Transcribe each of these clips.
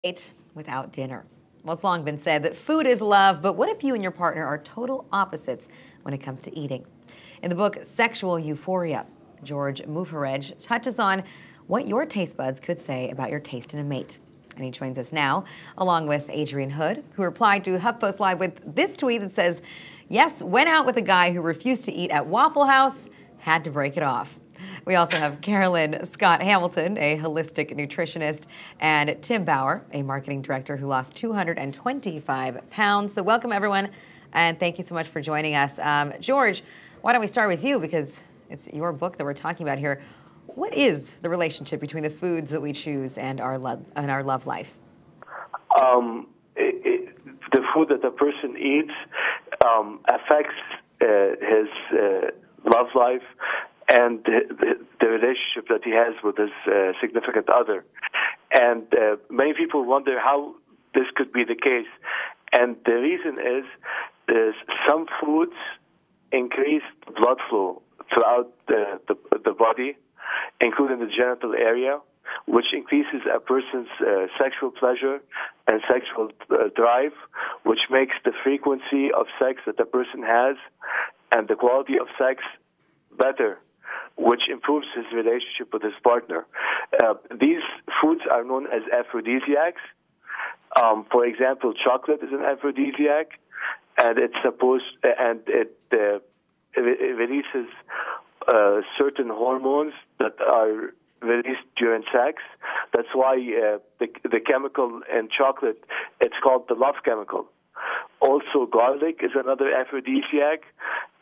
Ate without dinner. Well, it's long been said that food is love, but what if you and your partner are total opposites when it comes to eating? In the book Sexual Euphoria, George Moufarrej touches on what your taste buds could say about your taste in a mate. And he joins us now, along with Adrian Hood, who replied to HuffPost Live with this tweet that says, "Yes, went out with a guy who refused to eat at Waffle House, had to break it off." We also have Carolyn Scott Hamilton, a holistic nutritionist, and Tim Bauer, a marketing director who lost 225 pounds. So welcome, everyone, and thank you so much for joining us. George, why don't we start with you, because it's your book that we're talking about here. What is the relationship between the foods that we choose and our love life? The food that a person eats affects his love life and the relationship that he has with his significant other. And many people wonder how this could be the case. And the reason is some foods increase blood flow throughout the body, including the genital area, which increases a person's sexual pleasure and sexual drive, which makes the frequency of sex that the person has and the quality of sex better, which improves his relationship with his partner. These foods are known as aphrodisiacs. For example, chocolate is an aphrodisiac, and it releases certain hormones that are released during sex. That's why the chemical in chocolate, it's called the love chemical. Also, garlic is another aphrodisiac,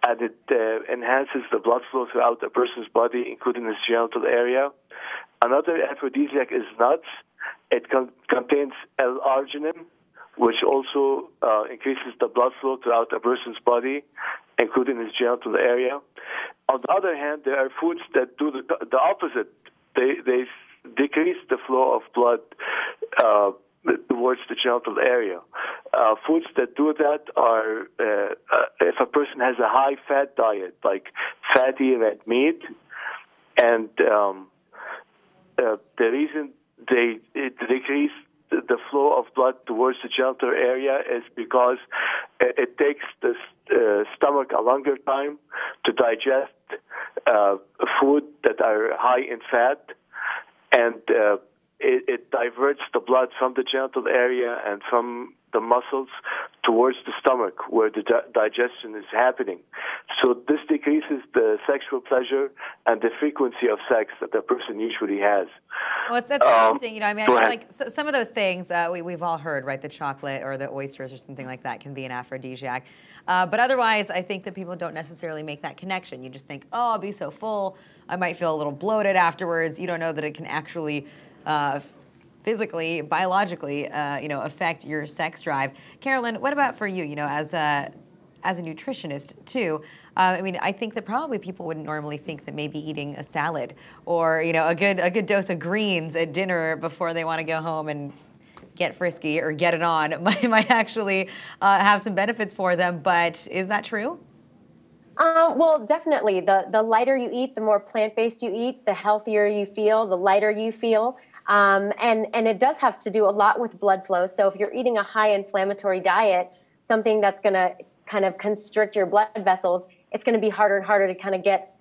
and it enhances the blood flow throughout a person's body, including his genital area. Another aphrodisiac is nuts. It contains L-arginine, which also increases the blood flow throughout a person's body, including his genital area. On the other hand, there are foods that do the opposite. They decrease the flow of blood towards the genital area. Foods that do that are if a person has a high-fat diet, like fatty red meat, and the reason they decrease the flow of blood towards the genital area is because it takes the stomach a longer time to digest food that are high in fat, and it diverts the blood from the genital area and from the muscles towards the stomach where the digestion is happening. So this decreases the sexual pleasure and the frequency of sex that the person usually has. Well, it's interesting. I feel like some of those things we've all heard, right? The chocolate or the oysters or something like that can be an aphrodisiac. But otherwise, I think that people don't necessarily make that connection. You just think, oh, I'll be so full. I might feel a little bloated afterwards. You don't know that it can actually physically, biologically, affect your sex drive. Carolyn, what about for you? As a nutritionist too, I think that probably people wouldn't normally think that maybe eating a salad or a good dose of greens at dinner before they want to go home and get frisky or get it on might actually have some benefits for them. But is that true? Well, definitely. The lighter you eat, the more plant-based you eat, the healthier you feel, the lighter you feel. And it does have to do a lot with blood flow. So if you're eating a high inflammatory diet, something that's going to kind of constrict your blood vessels, it's going to be harder and harder to kind of get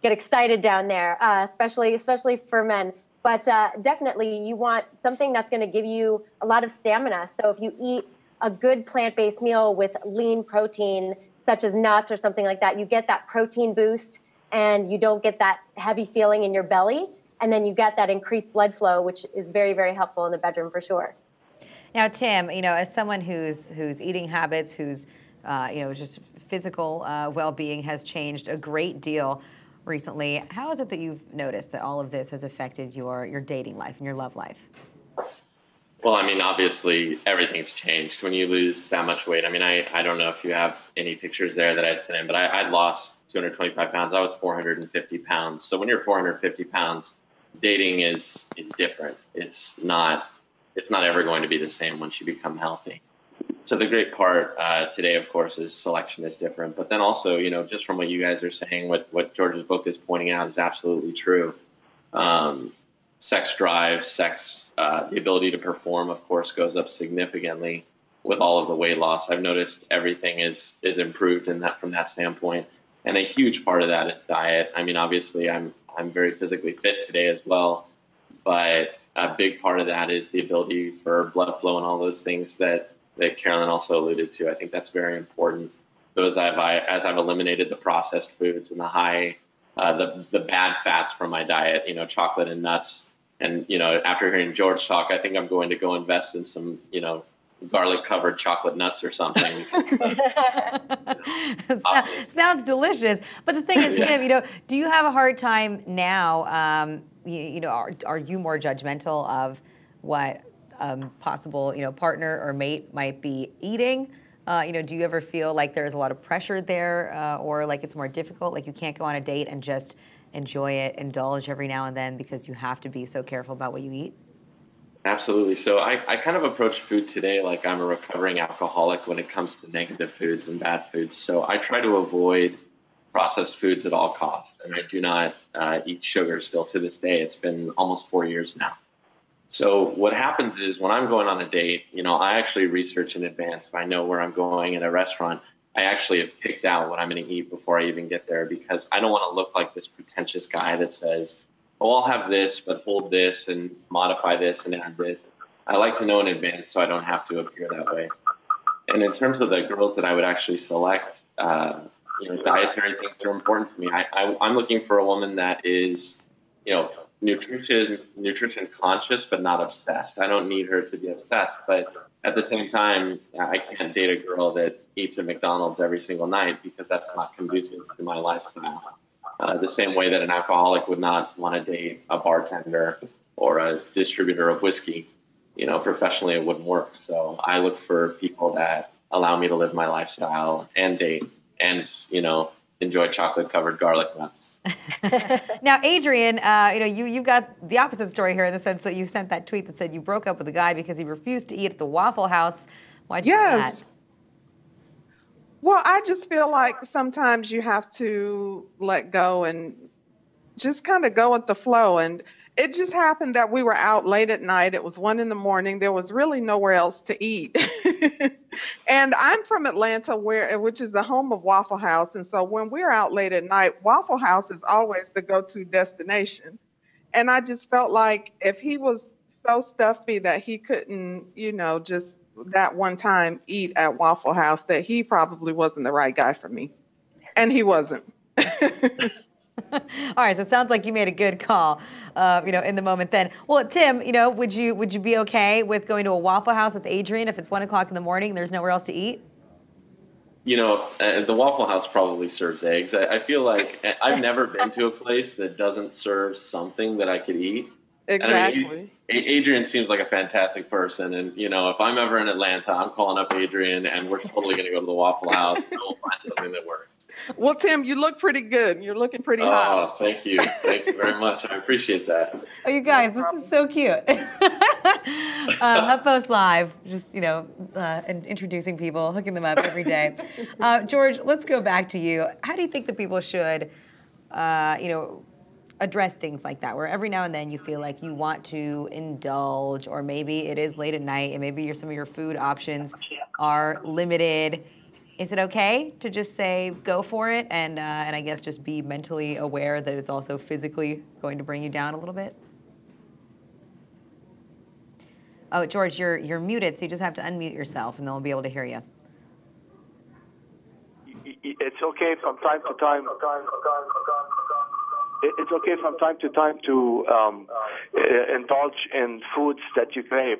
excited down there, especially for men. But definitely you want something that's going to give you a lot of stamina. So if you eat a good plant-based meal with lean protein, such as nuts or something like that, you get that protein boost and you don't get that heavy feeling in your belly. And then you get that increased blood flow, which is very, very helpful in the bedroom for sure. Now, Tim, as someone whose eating habits, whose just physical well-being has changed a great deal recently, how is it that you've noticed that all of this has affected your dating life and your love life? Well, obviously everything's changed when you lose that much weight. I don't know if you have any pictures there that I'd sent in, but I lost 225 pounds. I was 450 pounds. So when you're 450 pounds, dating is different. It's not ever going to be the same once you become healthy. So the great part today, of course, is selection is different. But then also, just from what you guys are saying, what George's book is pointing out is absolutely true. sex drive, the ability to perform, of course, goes up significantly with all of the weight loss. I've noticed everything is improved in that from that standpoint. And a huge part of that is diet. I mean, obviously, I'm very physically fit today as well, but a big part of that is the ability for blood flow and all those things that Carolyn also alluded to. I think that's very important. So as I've eliminated the processed foods and the bad fats from my diet, chocolate and nuts, and after hearing George talk, I think I'm going to go invest in some garlic covered chocolate nuts or something. Sounds delicious. But the thing is, Tim, do you have a hard time now? Are you more judgmental of what possible partner or mate might be eating? Do you ever feel like there's a lot of pressure there, or like it's more difficult, like you can't go on a date and just enjoy it, indulge every now and then because you have to be so careful about what you eat? Absolutely. So I kind of approach food today like I'm a recovering alcoholic when it comes to negative foods and bad foods. So I try to avoid processed foods at all costs. And I do not eat sugar still to this day. It's been almost 4 years now. So what happens is when I'm going on a date, I actually research in advance. If I know where I'm going in a restaurant, I actually have picked out what I'm going to eat before I even get there, because I don't want to look like this pretentious guy that says, oh, I'll have this, but hold this and modify this and add this. I like to know in advance so I don't have to appear that way. And in terms of the girls that I would actually select, dietary things are important to me. I'm looking for a woman that is, nutrition conscious, but not obsessed. I don't need her to be obsessed, but at the same time, I can't date a girl that eats at McDonald's every single night because that's not conducive to my lifestyle. The same way that an alcoholic would not want to date a bartender or a distributor of whiskey, professionally it wouldn't work. So I look for people that allow me to live my lifestyle and date and, enjoy chocolate-covered garlic nuts. Now, Adrian, you've got the opposite story here in the sense that you sent that tweet that said you broke up with a guy because he refused to eat at the Waffle House. Why'd you do that? Well, I just feel like sometimes you have to let go and just kind of go with the flow. And it just happened that we were out late at night. It was 1 a.m. There was really nowhere else to eat. And I'm from Atlanta, which is the home of Waffle House. And so when we're out late at night, Waffle House is always the go-to destination. And I just felt like if he was so stuffy that he couldn't, just that one time eat at Waffle House, that he probably wasn't the right guy for me. And he wasn't. All right, so it sounds like you made a good call, in the moment then. Well, Tim, would you be okay with going to a Waffle House with Adrian if it's 1 o'clock in the morning and there's nowhere else to eat? The Waffle House probably serves eggs. I feel like I've never been to a place that doesn't serve something that I could eat. Exactly. Adrian seems like a fantastic person. And, if I'm ever in Atlanta, I'm calling up Adrian and we're totally going to go to the Waffle House and we'll find something that works. Well, Tim, you look pretty good. You're looking pretty hot. Oh, thank you. Thank you very much. I appreciate that. Oh, you guys, this is so cute. HuffPost Live, just, and introducing people, hooking them up every day. George, let's go back to you. How do you think that people should, address things like that, where every now and then you feel like you want to indulge, or maybe it is late at night and maybe some of your food options are limited? Is it okay to just say go for it and I guess just be mentally aware that it's also physically going to bring you down a little bit? Oh, George, you're muted, so you just have to unmute yourself and then we'll be able to hear you. It's okay from time to time. It's okay from time to time to indulge in foods that you crave,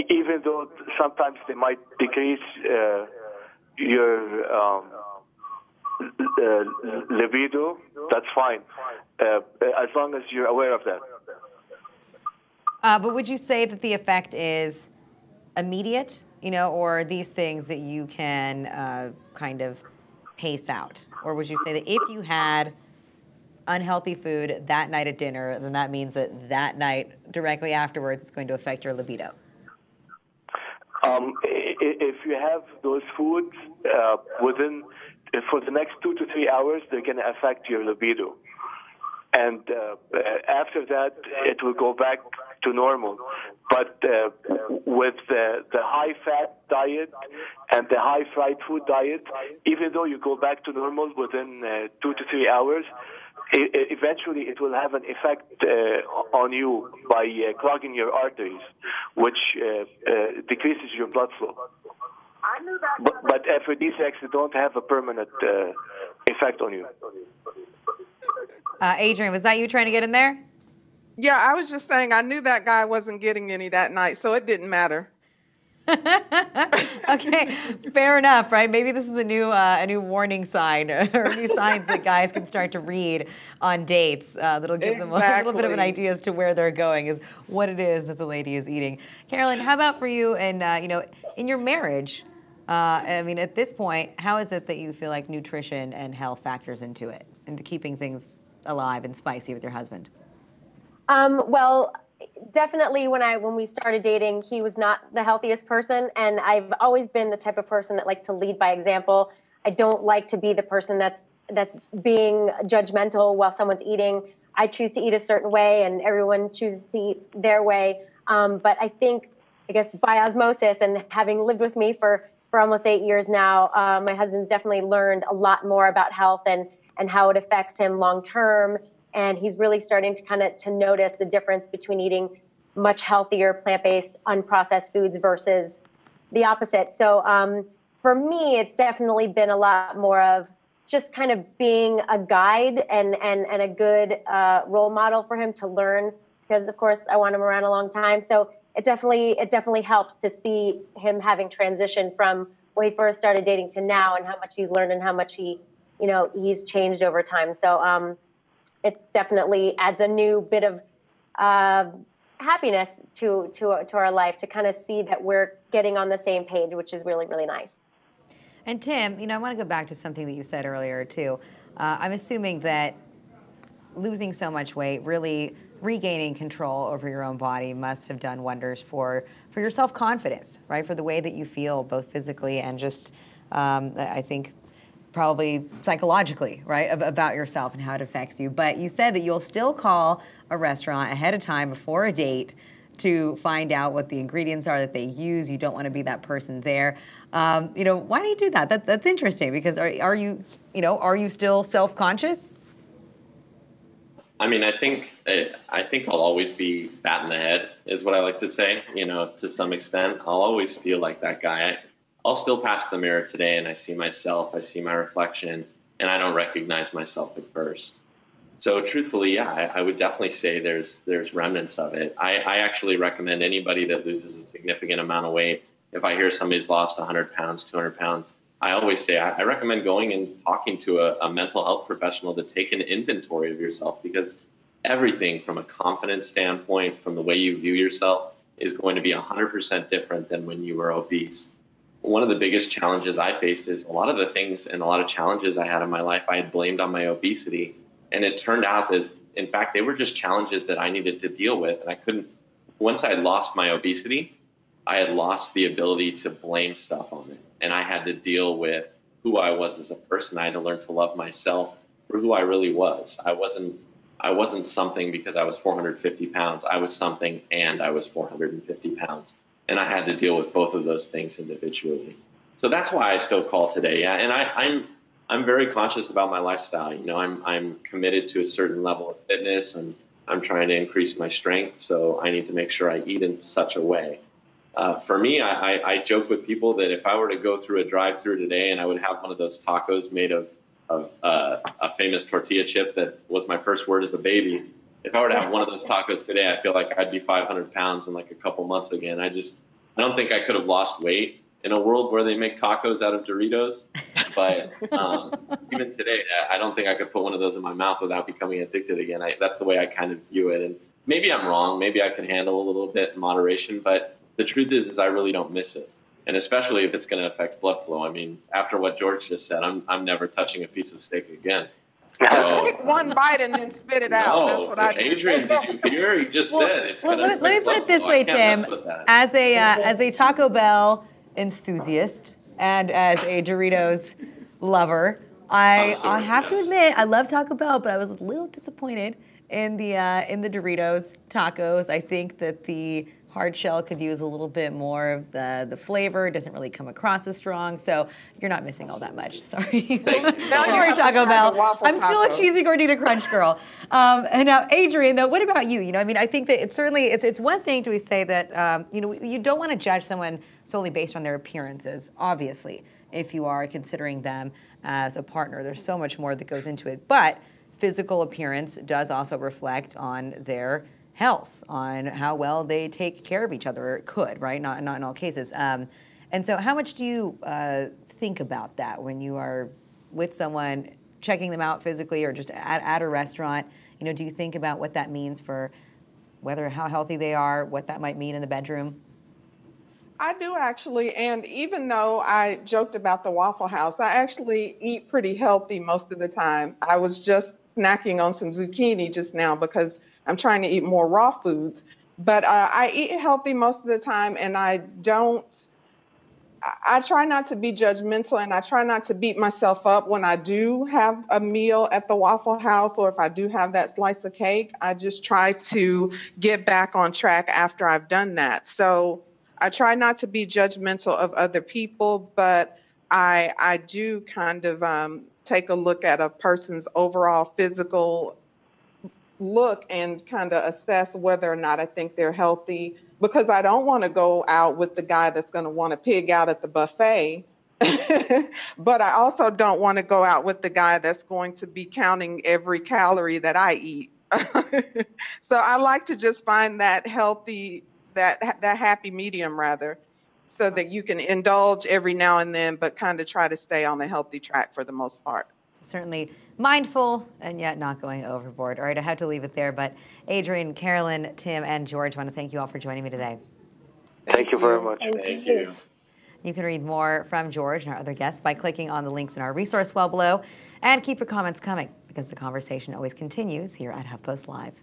even though sometimes they might decrease your libido. That's fine, as long as you're aware of that. But would you say that the effect is immediate, or these things that you can kind of pace out? Or would you say that if you had unhealthy food that night at dinner, then that means that night directly afterwards it's going to affect your libido? If you have those foods for the next 2 to 3 hours, they're going to affect your libido. and after that it will go back to normal. But with the high-fat diet and the high-fried food diet, even though you go back to normal within 2 to 3 hours, eventually it will have an effect on you by clogging your arteries, which decreases your blood flow. But aphrodisiacs don't have a permanent effect on you. Adrian, was that you trying to get in there? Yeah, I was just saying I knew that guy wasn't getting any that night, so it didn't matter. Okay, fair enough, right? Maybe this is a new warning sign or new signs that guys can start to read on dates that'll give them a little bit of an idea as to where they're going, is what it is that the lady is eating. Carolyn, how about for you and in your marriage? I mean, at this point, how is it that you feel like nutrition and health factors into it, into keeping things alive and spicy with your husband? Well, definitely when we started dating, he was not the healthiest person, and I've always been the type of person that likes to lead by example. I don't like to be the person that's being judgmental while someone's eating. I choose to eat a certain way, and everyone chooses to eat their way. But I think, I guess, by osmosis, and having lived with me for almost 8 years now, my husband's definitely learned a lot more about health and how it affects him long term. And he's really starting to notice the difference between eating much healthier, plant-based, unprocessed foods versus the opposite. So for me, it's definitely been a lot more of just kind of being a guide and a good role model for him to learn, because of course I want him around a long time. So it definitely helps to see him having transitioned from when he first started dating to now, and how much he's learned and how much he's changed over time. So it definitely adds a new bit of happiness to our life, to kind of see that we're getting on the same page, which is really, really nice. And Tim, I want to go back to something that you said earlier too. I'm assuming that losing so much weight, really regaining control over your own body, must have done wonders for your self-confidence, right? For the way that you feel, both physically and just, I think, probably psychologically, right, about yourself and how it affects you. But you said that you'll still call a restaurant ahead of time before a date to find out what the ingredients are that they use. You don't want to be that person there. Why do you do that? That's interesting, because are you still self-conscious? I mean, I think I'll always be bat in the head, is what I like to say. To some extent, I'll always feel like that guy. I'll still pass the mirror today and I see myself, I see my reflection, and I don't recognize myself at first. So truthfully, yeah, I would definitely say there's remnants of it. I actually recommend anybody that loses a significant amount of weight, if I hear somebody's lost 100 pounds, 200 pounds, I always say I recommend going and talking to a mental health professional to take an inventory of yourself, because everything from a confidence standpoint, from the way you view yourself, is going to be 100% different than when you were obese. One of the biggest challenges I faced is a lot of the things and a lot of challenges I had in my life I had blamed on my obesity. And it turned out that, in fact, they were just challenges that I needed to deal with. And I couldn't, once I had lost my obesity, I had lost the ability to blame stuff on it. And I had to deal with who I was as a person. I had to learn to love myself for who I really was. I wasn't something because I was 450 pounds. I was something and I was 450 pounds. And I had to deal with both of those things individually. So that's why I still call today. Yeah, and I'm very conscious about my lifestyle. I'm committed to a certain level of fitness, and I'm trying to increase my strength. So I need to make sure I eat in such a way. For me, I joke with people that if I were to go through a drive-through today and I would have one of those tacos made of a famous tortilla chip that was my first word as a baby. If I were to have one of those tacos today, I feel like I'd be 500 pounds in like a couple months again. I don't think I could have lost weight in a world where they make tacos out of Doritos. But even today, I don't think I could put one of those in my mouth without becoming addicted again. That's the way I kind of view it. And maybe I'm wrong. Maybe I can handle a little bit in moderation. But the truth is I really don't miss it. And especially if it's going to affect blood flow. I mean, after what George just said, I'm never touching a piece of steak again. Just take one bite and then spit it out. That's what I do. Adrian, did you hear? He just said it's going to let me put it this way, Tim. As a Taco Bell enthusiast and as a Doritos lover, I have to admit I love Taco Bell, but I was a little disappointed in the Doritos tacos. I think that the hard shell could use a little bit more of the flavor. It doesn't really come across as strong, so you're not missing all that much. Sorry. Sorry, Taco Bell. I'm still a cheesy gordita crunch girl. And now, Adrienne, though, what about you? You know, I mean, I think that it's certainly it's one thing to say that you know, you don't want to judge someone solely based on their appearances. Obviously, if you are considering them as a partner, there's so much more that goes into it. But physical appearance does also reflect on their health, on how well they take care of each other, or it could, right? Not in all cases. And so how much do you think about that when you are with someone, checking them out physically or just at a restaurant? You know, do you think about what that means for how healthy they are, what that might mean in the bedroom? I do actually, and even though I joked about the Waffle House, I actually eat pretty healthy most of the time. I was just snacking on some zucchini just now because I'm trying to eat more raw foods, but I eat healthy most of the time, and I try not to be judgmental, and I try not to beat myself up when I do have a meal at the Waffle House, or if I do have that slice of cake. I just try to get back on track after I've done that. So I try not to be judgmental of other people, but I do kind of take a look at a person's overall physical look and kind of assess whether or not I think they're healthy, because I don't want to go out with the guy that's going to want to pig out at the buffet. But I also don't want to go out with the guy that's going to be counting every calorie that I eat. So I like to just find that healthy, that happy medium rather, so that you can indulge every now and then, but kind of try to stay on the healthy track for the most part. Certainly mindful and yet not going overboard. All right, I have to leave it there. But Adrienne, Carolyn, Tim, and George, I want to thank you all for joining me today. Thank you very much. Thank you. You can read more from George and our other guests by clicking on the links in our resource well below. And keep your comments coming, because the conversation always continues here at HuffPost Live.